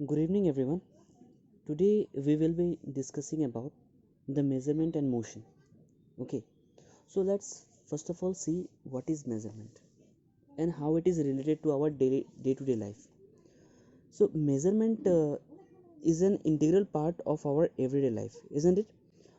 Good evening, everyone. Today we will be discussing about the measurement and motion. Okay, so let's first of all see what is measurement and how it is related to our daily day-to-day life. So measurement is an integral part of our everyday life, isn't it?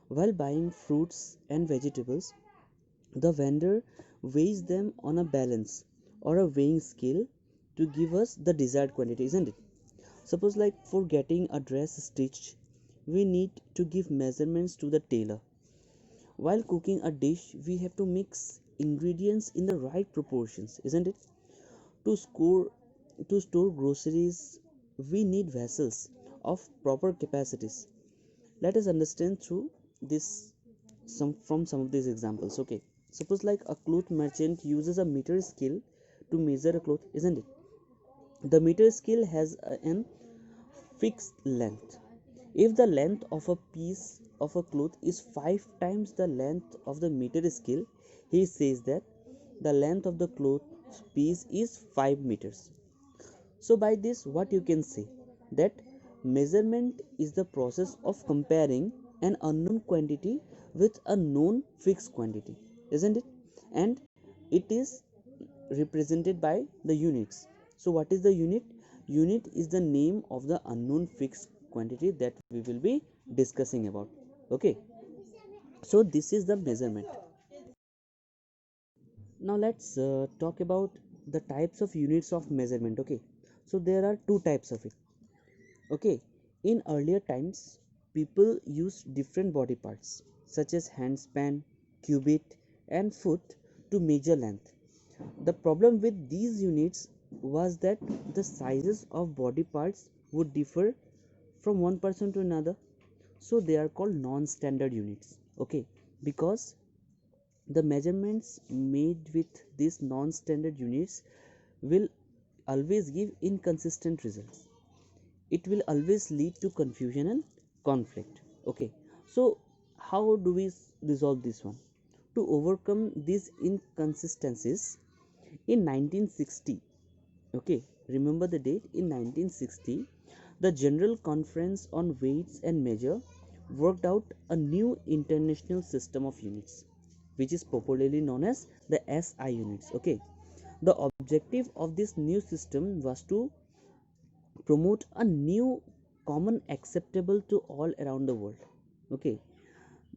While buying fruits and vegetables, the vendor weighs them on a balance or a weighing scale to give us the desired quantity, isn't it? Suppose, like for getting a dress stitched, we need to give measurements to the tailor. While cooking a dish, we have to mix ingredients in the right proportions, isn't it? To score to store groceries, we need vessels of proper capacities. Let us understand through this some of these examples. Okay. Suppose like a cloth merchant uses a meter scale to measure a cloth, isn't it? The meter scale has an fixed length. If the length of a piece of a cloth is 5 times the length of the meter scale, he says that the length of the cloth piece is 5 meters. So by this what you can say that measurement is the process of comparing an unknown quantity with a known fixed quantity, isn't it? And it is represented by the units. So what is the unit? Unit is the name of the unknown fixed quantity that we will be discussing about. Okay, so this is the measurement. Now let's talk about the types of units of measurement. Okay, so there are two types of it. Okay, in earlier times people used different body parts such as handspan, cubit and foot to measure length. The problem with these units was that the sizes of body parts would differ from one person to another, so they are called non-standard units. Okay, because the measurements made with these non-standard units will always give inconsistent results. It will always lead to confusion and conflict. Okay, so how do we resolve this one? To overcome these inconsistencies, in 1960, okay, remember the date, in 1960 the General Conference on Weights and Measure worked out a new international system of units which is popularly known as the SI units. Okay, the objective of this new system was to promote a new common acceptable to all around the world. Okay,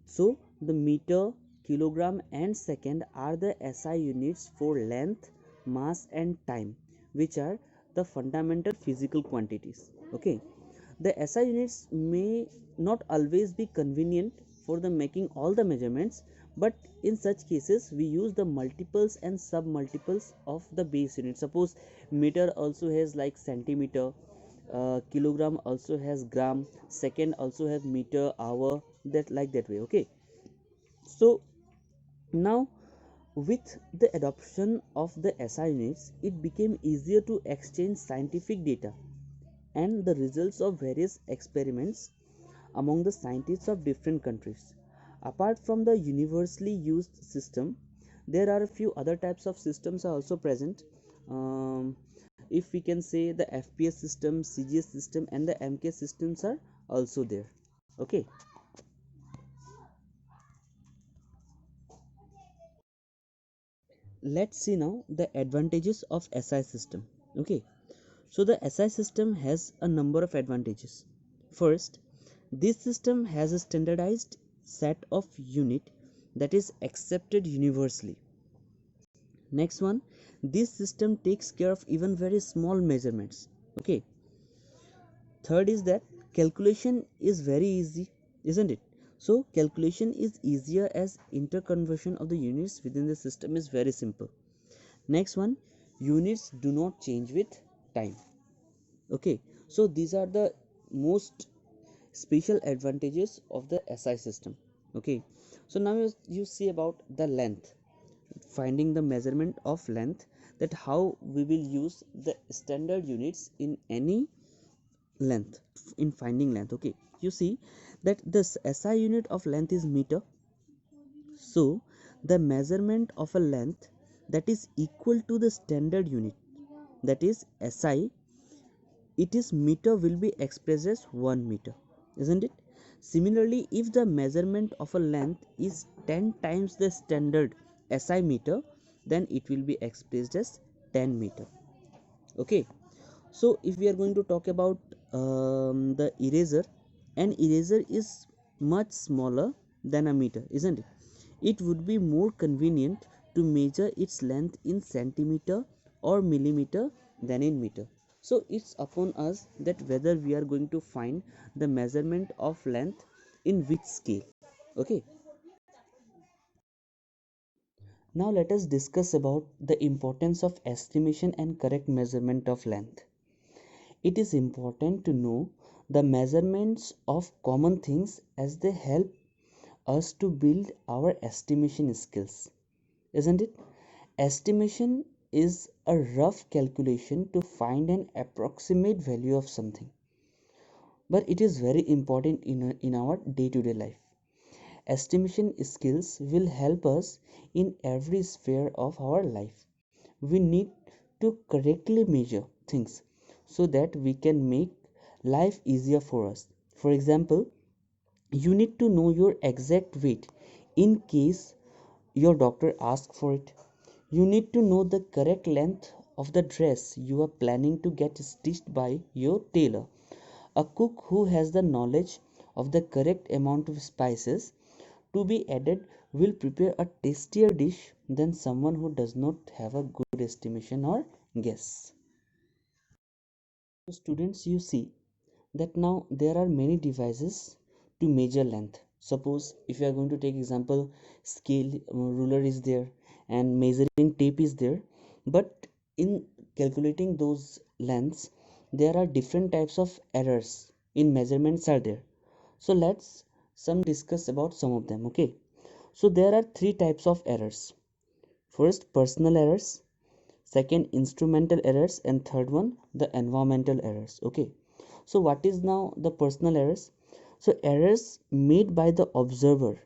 so the meter, kilogram and second are the SI units for length, mass and time, which are the fundamental physical quantities. Okay, the SI units may not always be convenient for the making all the measurements, but in such cases we use the multiples and sub multiples of the base unit. Suppose meter also has like centimeter, kilogram also has gram, second also has meter, hour, that like that way. Okay, so now with the adoption of the SI units, it became easier to exchange scientific data and the results of various experiments among the scientists of different countries. Apart from the universally used system, there are a few other types of systems are also present. If we can say the FPS system, CGS system and the MK systems are also there. Okay, let's see now the advantages of SI system. Okay, so the SI system has a number of advantages. First, this system has a standardized set of unit that is accepted universally. Next one, this system takes care of even very small measurements. Okay, third is that calculation is very easy, isn't it? So calculation is easier as interconversion of the units within the system is very simple. Next one, units do not change with time. Okay, so these are the most special advantages of the SI system. Okay, so now you see about the length, finding the measurement of length, that how we will use the standard units in any length in finding length. Okay, you see that this SI unit of length is meter, so the measurement of a length that is equal to the standard unit, that is SI, it is meter will be expressed as 1 meter, isn't it? Similarly, if the measurement of a length is 10 times the standard SI meter, then it will be expressed as 10 meter. Okay, so if we are going to talk about the eraser, an eraser is much smaller than a meter, isn't it? It would be more convenient to measure its length in centimeter or millimeter than in meter. So it's upon us that whether we are going to find the measurement of length in which scale. Okay, now let us discuss about the importance of estimation and correct measurement of length. It is important to know the measurements of common things as they help us to build our estimation skills, isn't it? Estimation is a rough calculation to find an approximate value of something, but it is very important in our day to day life. Estimation skills will help us in every sphere of our life. We need to correctly measure things so that we can make life easier for us. For example, you need to know your exact weight in case your doctor asks for it. You need to know the correct length of the dress you are planning to get stitched by your tailor. A cook who has the knowledge of the correct amount of spices to be added will prepare a tastier dish than someone who does not have a good estimation or guess. So students, you see that now there are many devices to measure length. Suppose if you are going to take example, scale, ruler is there and measuring tape is there, but in calculating those lengths there are different types of errors in measurements are there. So let's some discuss about some of them. Okay, so there are three types of errors. First, personal errors, second, instrumental errors, and third one, the environmental errors. Okay, so what is now the personal errors? So errors made by the observer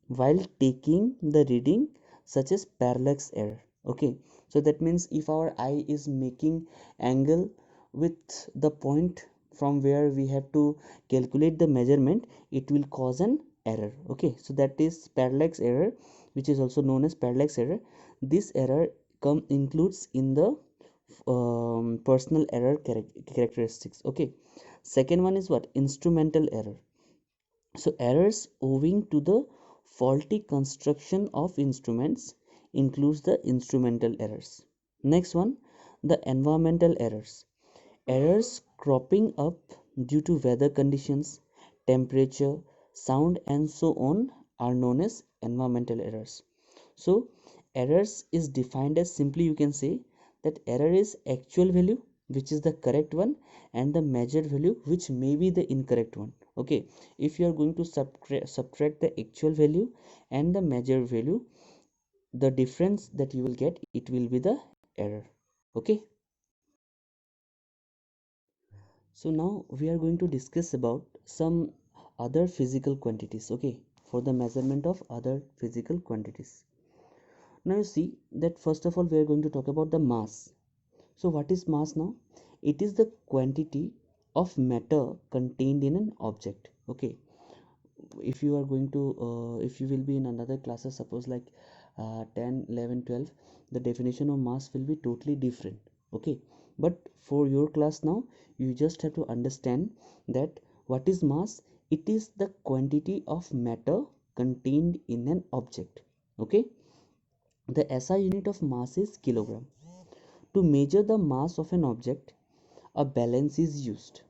while taking the reading, such as parallax error. Okay, so that means if our eye is making angle with the point from where we have to calculate the measurement, it will cause an error. Okay, so that is parallax error, which is also known as parallax error. This error come includes in the personal error characteristics. Okay, second one is what? Instrumental error. So errors owing to the faulty construction of instruments includes the instrumental errors. Next one, the environmental errors. Errors cropping up due to weather conditions, temperature, sound, and so on are known as environmental errors. So errors is defined as, simply you can say that error is actual value which is the correct one and the measured value which may be the incorrect one. Okay, if you are going to subtract the actual value and the measured value, the difference that you will get, it will be the error. Okay, so now we are going to discuss about some other physical quantities. Okay, for the measurement of other physical quantities. Now you see that first of all we are going to talk about the mass. So what is mass now? It is the quantity of matter contained in an object. Okay, if you are going to if you will be in another classes, suppose like 10, 11, 12, the definition of mass will be totally different. Okay, but for your class now, you just have to understand that what is mass. It is the quantity of matter contained in an object. Okay, the SI unit of mass is kilogram. To measure the mass of an object, a balance is used.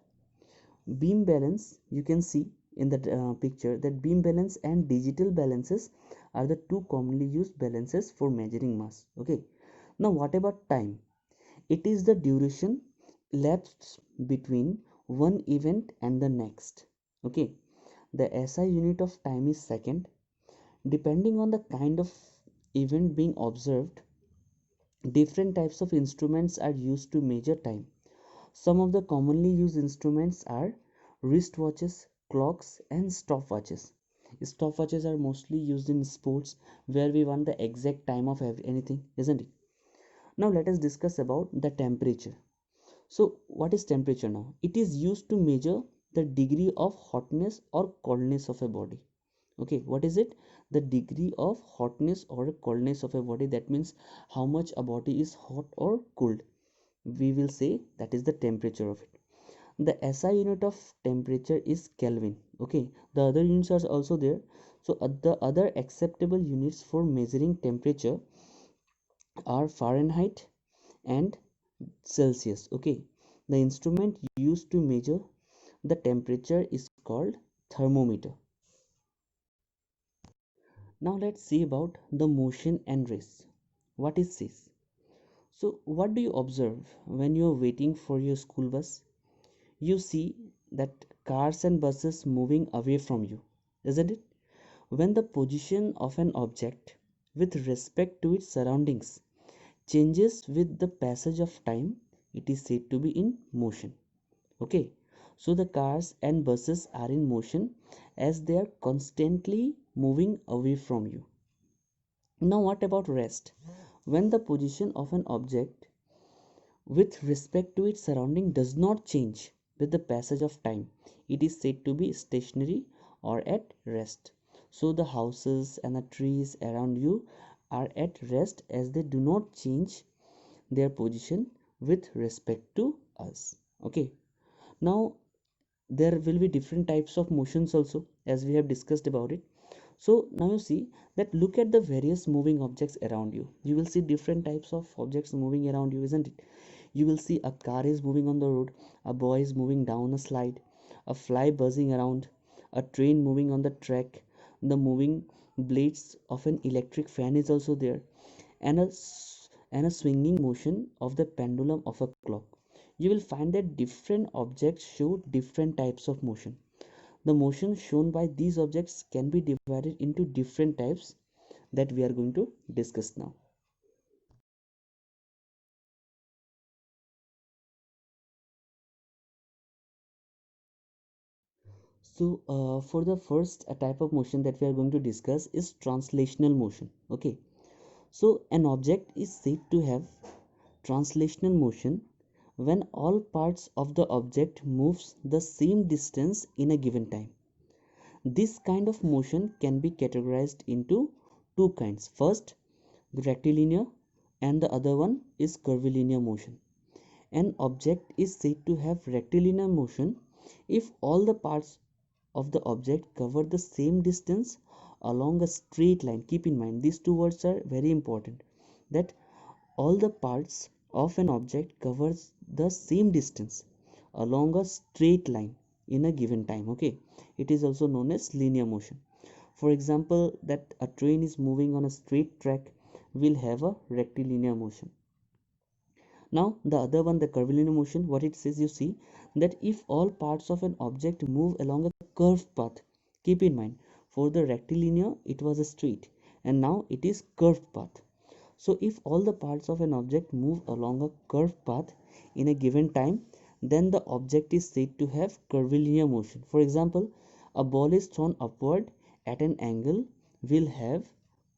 Beam balance, you can see in the picture that beam balance and digital balances are the two commonly used balances for measuring mass. Okay, now what about time? It is the duration elapsed between one event and the next. Okay, the SI unit of time is second. Depending on the kind of event being observed, different types of instruments are used to measure time. Some of the commonly used instruments are wristwatches, clocks, and stopwatches. Stopwatches are mostly used in sports where we want the exact time of anything, isn't it? Now let us discuss about the temperature. So what is temperature now? It is used to measure the degree of hotness or coldness of a body. Okay, what is it? The degree of hotness or coldness of a body. That means how much a body is hot or cold. We will say that is the temperature of it. The SI unit of temperature is Kelvin. Okay, the other units are also there. So the other acceptable units for measuring temperature are Fahrenheit and Celsius. Okay, the instrument used to measure the temperature is called thermometer. Now let's see about the motion and race. What is this? So what do you observe when you are waiting for your school bus? You see that cars and buses moving away from you, isn't it? When the position of an object with respect to its surroundings changes with the passage of time, it is said to be in motion. Okay, so the cars and buses are in motion as they are constantly moving away from you. Now, what about rest? When the position of an object with respect to its surrounding does not change with the passage of time, it is said to be stationary or at rest. So the houses and the trees around you are at rest as they do not change their position with respect to us. Okay, now there will be different types of motions also, as we have discussed about it. So now you see that, look at the various moving objects around you. You will see different types of objects moving around you, isn't it? You will see a car is moving on the road, a boy is moving down a slide, a fly buzzing around, a train moving on the track, the moving blades of an electric fan is also there, and a swinging motion of the pendulum of a clock. You will find that different objects show different types of motion. The motion shown by these objects can be divided into different types that we are going to discuss now. So for the first type of motion that we are going to discuss is translational motion. Okay, so an object is said to have translational motion when all parts of the object moves the same distance in a given time. This kind of motion can be categorized into two kinds. First, rectilinear, and the other one is curvilinear motion. An object is said to have rectilinear motion if all the parts of the object cover the same distance along a straight line. Keep in mind, these two words are very important, that all the parts of an object covers the same distance along a straight line in a given time. Okay, it is also known as linear motion. For example, that a train is moving on a straight track will have a rectilinear motion. Now the other one, the curvilinear motion, what it says, you see that if all parts of an object move along a curved path. Keep in mind, for the rectilinear it was a straight, and now it is curved path. So if all the parts of an object move along a curved path in a given time, then the object is said to have curvilinear motion. For example, a ball is thrown upward at an angle will have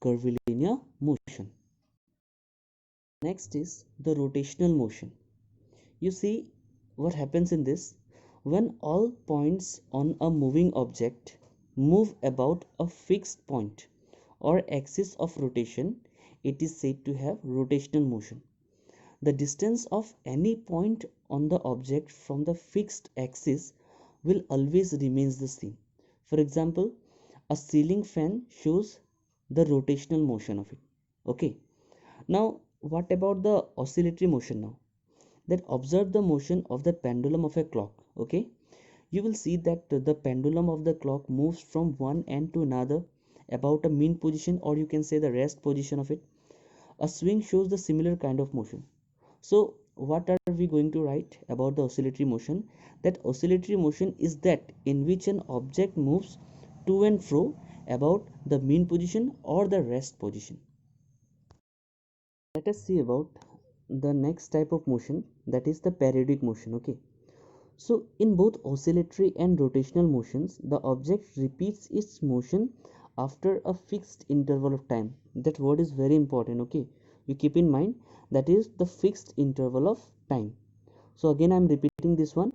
curvilinear motion. Next is the rotational motion. You see what happens in this: when all points on a moving object move about a fixed point or axis of rotation, it is said to have rotational motion. The distance of any point on the object from the fixed axis will always remains the same. For example, a ceiling fan shows the rotational motion of it. Okay. Now, what about the oscillatory motion now? That observe the motion of the pendulum of a clock. Okay, you will see that the pendulum of the clock moves from one end to another about a mean position, or you can say the rest position of it. A swing shows the similar kind of motion. So what are we going to write about the oscillatory motion? That oscillatory motion is that in which an object moves to and fro about the mean position or the rest position. Let us see about the next type of motion, that is the periodic motion. Okay, so in both oscillatory and rotational motions, the object repeats its motion after a fixed interval of time. That word is very important. Okay, you keep in mind, that is the fixed interval of time. So again I'm repeating this one.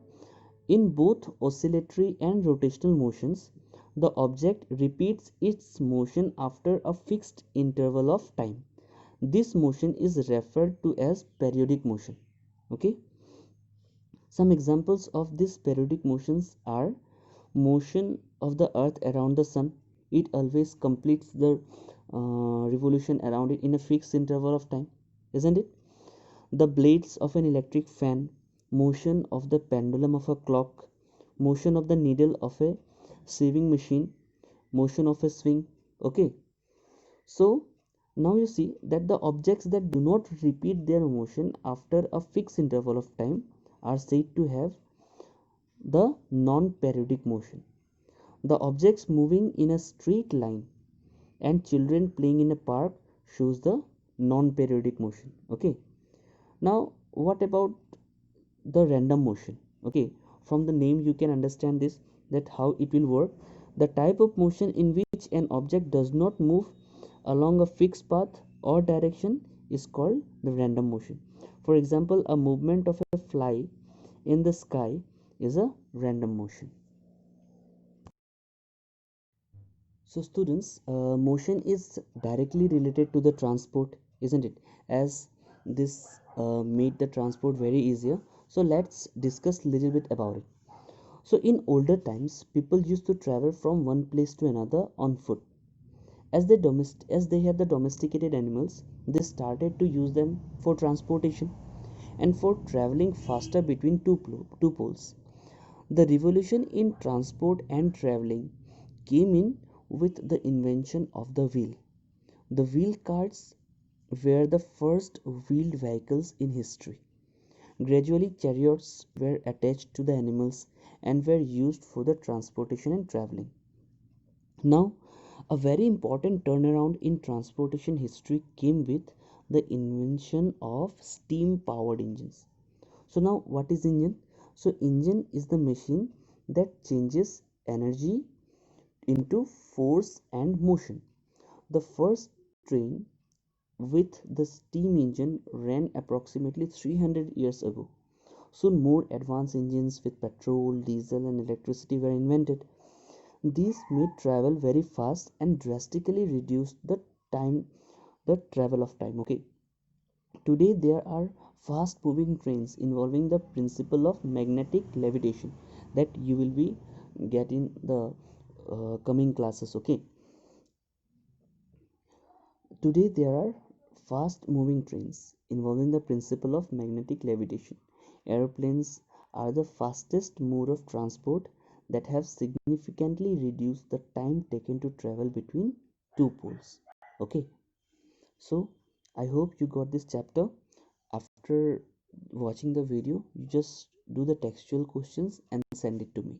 In both oscillatory and rotational motions, the object repeats its motion after a fixed interval of time. This motion is referred to as periodic motion. Okay. Some examples of these periodic motions are motion of the earth around the sun. It always completes the revolution around it in a fixed interval of time, isn't it? The blades of an electric fan, motion of the pendulum of a clock, motion of the needle of a sewing machine, motion of a swing. Okay, so now you see that the objects that do not repeat their motion after a fixed interval of time are said to have the non-periodic motion. The objects moving in a straight line and children playing in a park shows the non-periodic motion. Okay, now what about the random motion? Okay, from the name you can understand this, that how it will work. The type of motion in which an object does not move along a fixed path or direction is called the random motion. For example, a movement of a fly in the sky is a random motion. So students, motion is directly related to the transport, isn't it? As this made the transport very easier. So let's discuss a little bit about it. So in older times, people used to travel from one place to another on foot. As they had the domesticated animals, they started to use them for transportation and for traveling faster between two poles. The revolution in transport and traveling came in with the invention of the wheel. The wheel carts were the first wheeled vehicles in history. Gradually, chariots were attached to the animals and were used for the transportation and traveling. Now, a very important turnaround in transportation history came with the invention of steam powered engines. So now what is engine? So engine is the machine that changes energy into force and motion. The first train with the steam engine ran approximately 300 years ago. Soon more advanced engines with petrol, diesel and electricity were invented. These made travel very fast and drastically reduced time the travel of time. Okay. Today there are fast moving trains involving the principle of magnetic levitation that you will be getting the coming classes. Okay. Today there are fast moving trains involving the principle of magnetic levitation. Airplanes are the fastest mode of transport that have significantly reduced the time taken to travel between two poles. Okay, so I hope you got this chapter. After watching the video, you just do the textual questions and send it to me.